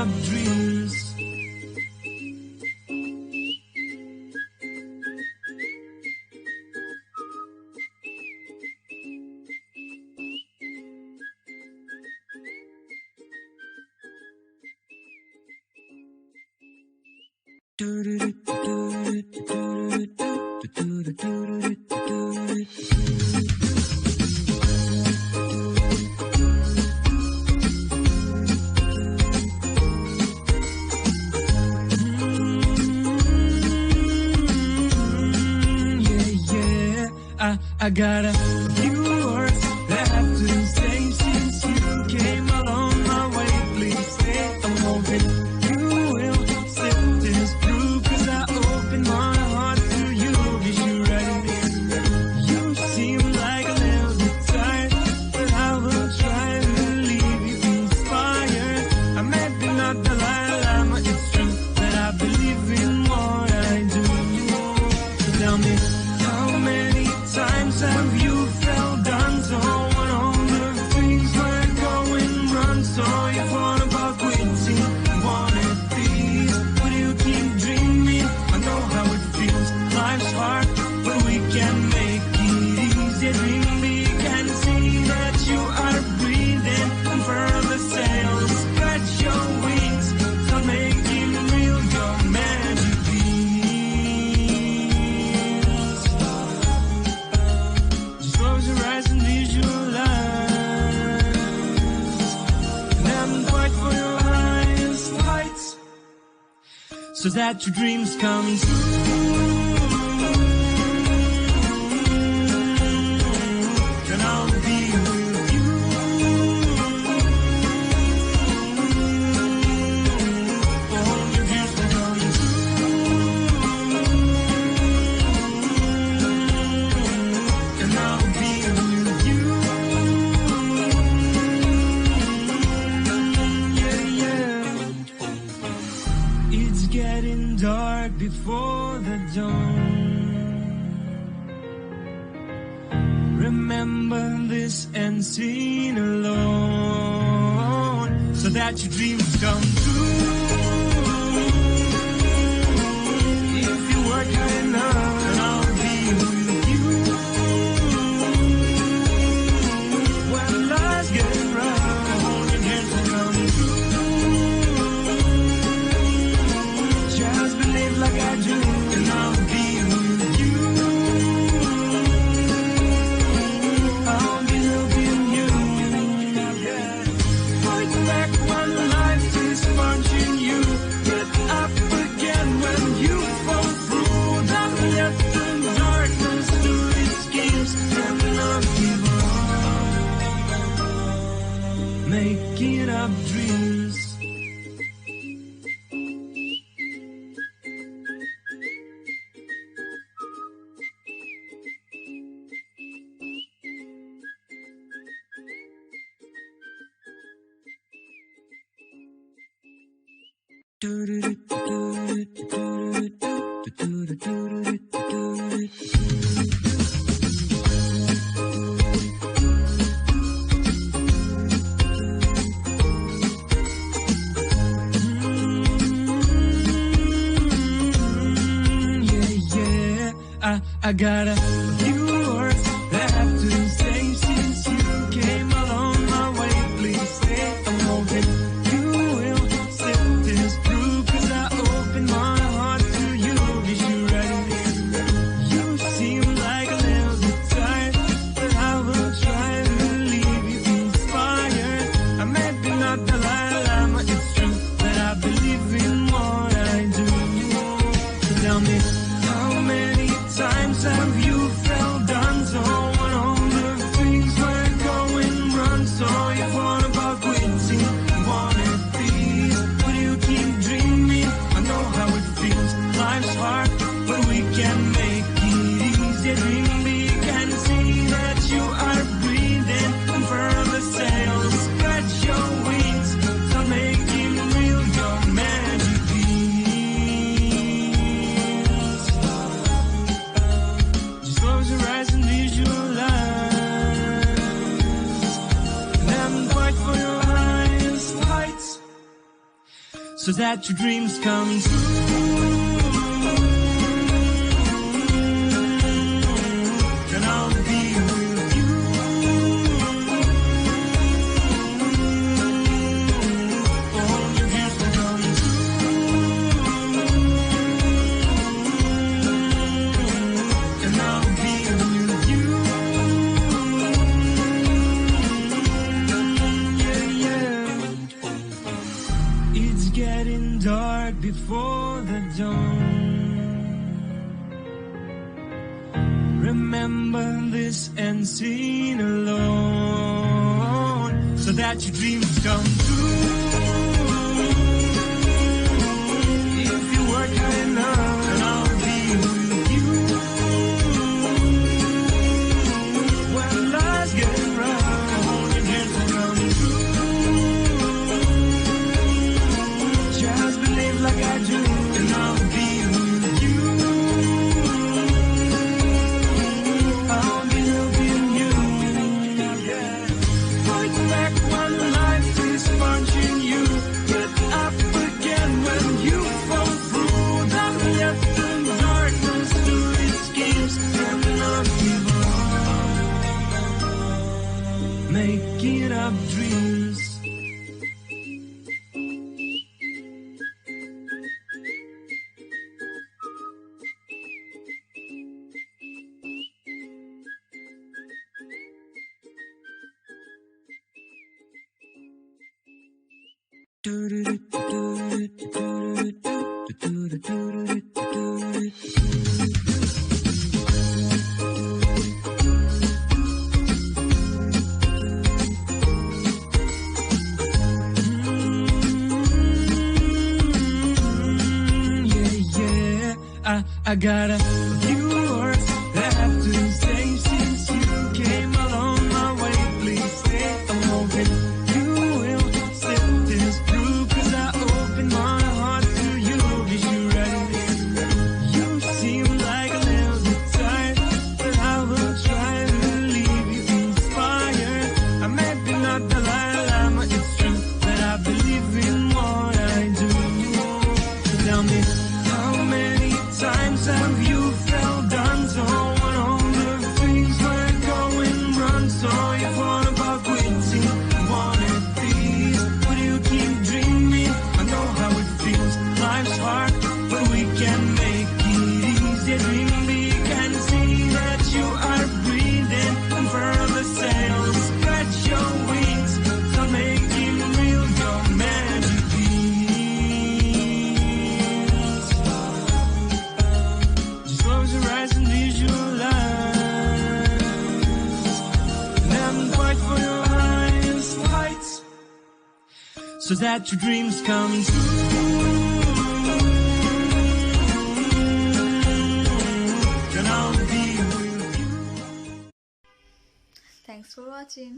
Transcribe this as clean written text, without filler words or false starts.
up dreams. I got a few words that I have to say since you came along my way. Please stay. I'm hoping you will sit this through, 'cause I open my heart to you. Is you ready? You seem like a little bit tired, but I will try to leave you inspired. I may be not the Dalai Lama, it's true that I believe in what I do. So tell me, how many times have you felt done so when all the things were going wrong? So you thought about quitting, you wanted peace, but you keep dreaming. I know how it feels, life's hard, but we can make it easy. Dream big and see that you are breathing, and furl the sails, spread your wings, start making real your magic beams. Just close your eyes and visualize, and fight for your highest heights, so that your dreams come true. And I'll be with you. All your dreams will come true. And I'll be with you. Yeah, yeah. It's getting dark before the dawn. Remember this and sing alone, so that your dreams come true. If you work hard enough, then I'll be with you. When life's getting rough, all your dreams will come true. Just believe like I do, and I'll be with you. I'll be helping you. Yeah. Fight back when life is punching you. Get up again when you fall through. Don't let the darkness do its schemes and not give up. Making up dreams. I got a few words that I have to say since you came along my way. Please stay. I'm hoping you will sit this through, 'cause I open my heart to you. Is you ready? You seem like a little bit tired, but I will try to leave you inspired. I may be not the Dalai Lama, it's true that I believe in what I do. So tell me, how many times have you felt done so when all the things were going wrong? So you thought about quitting, you wanted peace, but you keep dreaming. I know how it feels, life's hard, but we can make it easy. Dream big and see that you are breathing, and furl the sails, spread your wings, start making real your magic beams. Just close your eyes and visualize, and fight so that your dreams come true. And I'll be with you. All your dreams will come true. And I'll be with you. Yeah, yeah. It's getting dark before the dawn. Remember this and sing alone, so that your dreams come true. If you work hard enough, then I'll be with you. When life's getting rough, all your dreams will come true. Just believe like I do, and I'll be with you. I'll be helping you. Yeah. Fight back when life is punching you. Get up again when you fall through. Don't let the darkness do its schemes and not give up. Making up dreams. I got a few words that I have to say since you came along my way. Please stay. I'm hoping you will set this through, 'cause I open my heart to you. Is you ready? You seem like a little bit tired, but I will try to leave you inspired. I may be not the Dalai Lama, it's true that I believe in what I do. So tell me, how many times have you felt done so when all the things were going wrong? So you thought about quitting, wanted peace, but you keep dreaming. I know how it feels. Life's hard, but we can make it easy. Dream big and see that you are breathing. Unfurl the sails, stretch your wings, start making real your magic dreams. Just close your eyes and visualize, and then fight for your highest heights, so that your dreams come true. And I'll be with you. Thanks for watching.